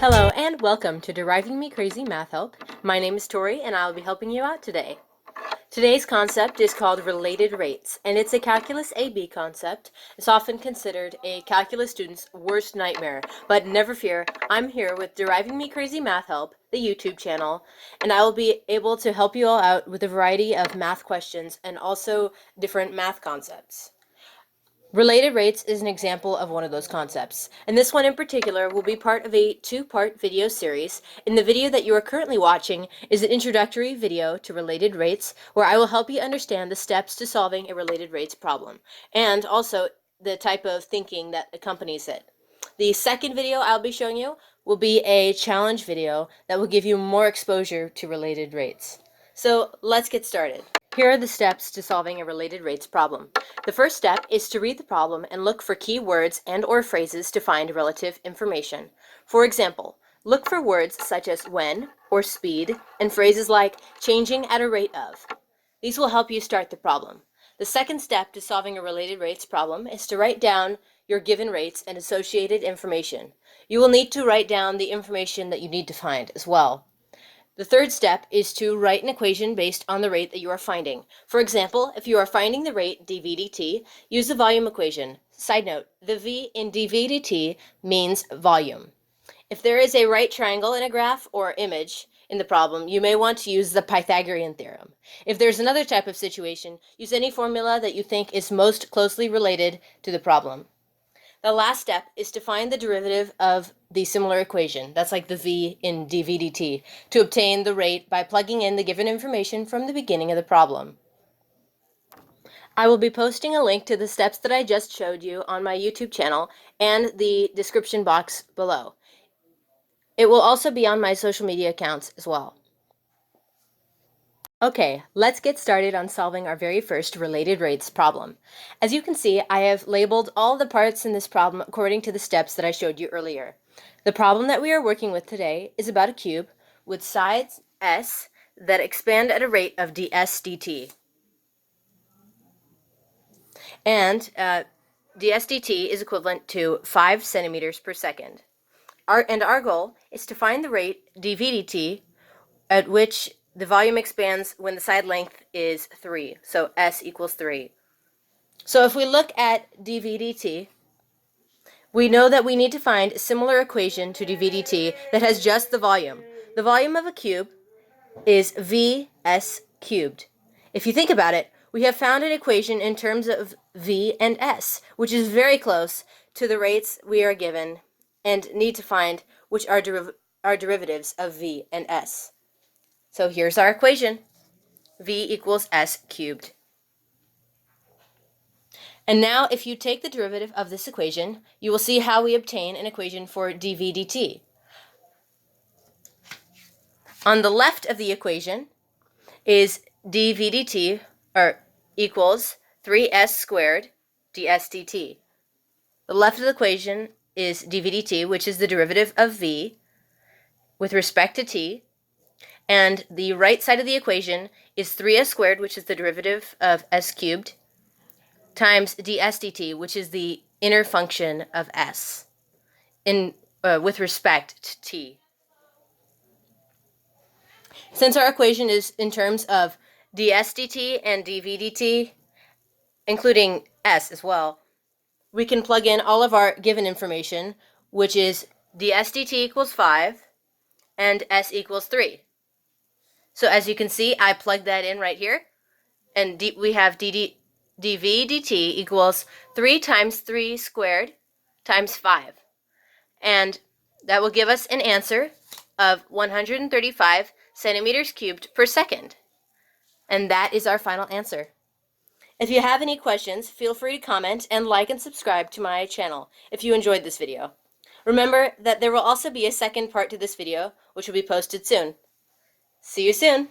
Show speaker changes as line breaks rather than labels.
Hello and welcome to Deriving Me Crazy Math Help. My name is Tori and I'll be helping you out today. Today's concept is called related rates, and it's a calculus AB concept. It's often considered a calculus student's worst nightmare, but never fear, I'm here with Deriving Me Crazy Math Help, the YouTube channel, and I will be able to help you all out with a variety of math questions and also different math concepts. Related rates is an example of one of those concepts, and this one in particular will be part of a two-part video series. In the video that you are currently watching is an introductory video to related rates, where I will help you understand the steps to solving a related rates problem, and also the type of thinking that accompanies it. The second video I'll be showing you will be a challenge video that will give you more exposure to related rates. So let's get started. Here are the steps to solving a related rates problem. The first step is to read the problem and look for key words and/or phrases to find relative information. For example, look for words such as when or speed and phrases like changing at a rate of. These will help you start the problem. The second step to solving a related rates problem is to write down your given rates and associated information. You will need to write down the information that you need to find as well. The third step is to write an equation based on the rate that you are finding. For example, if you are finding the rate dV dt, use the volume equation. Side note, the V in dV dt means volume. If there is a right triangle in a graph or image in the problem, you may want to use the Pythagorean theorem. If there's another type of situation, use any formula that you think is most closely related to the problem. The last step is to find the derivative of the similar equation, that's like the V in dV dt, to obtain the rate by plugging in the given information from the beginning of the problem. I will be posting a link to the steps that I just showed you on my YouTube channel and the description box below. It will also be on my social media accounts as well. Okay, let's get started on solving our very first related rates problem. As you can see, I have labeled all the parts in this problem according to the steps that I showed you earlier. The problem that we are working with today is about a cube with sides s that expand at a rate of ds dt. And ds dt is equivalent to 5 centimeters per second. Our goal is to find the rate dv dt at which the volume expands when the side length is 3, so s equals 3. So if we look at dV dt, we know that we need to find a similar equation to dV dt that has just the volume. The volume of a cube is Vs cubed. If you think about it, we have found an equation in terms of V and S, which is very close to the rates we are given and need to find which are derivatives of V and S. So here's our equation. V equals S cubed. And now if you take the derivative of this equation, you will see how we obtain an equation for dV dt. On the left of the equation is dV dt, or equals 3s squared ds dt. The left of the equation is dV dt, which is the derivative of V with respect to t. And the right side of the equation is 3s squared, which is the derivative of s cubed, times ds dt, which is the inner function of s with respect to t. Since our equation is in terms of ds dt and dv dt, including s as well, we can plug in all of our given information, which is ds dt equals 5 and s equals 3. So as you can see, I plugged that in right here, and we have dv dt equals 3 times 3 squared times 5. And that will give us an answer of 135 centimeters cubed per second. And that is our final answer. If you have any questions, feel free to comment and like and subscribe to my channel if you enjoyed this video. Remember that there will also be a second part to this video, which will be posted soon. See you soon!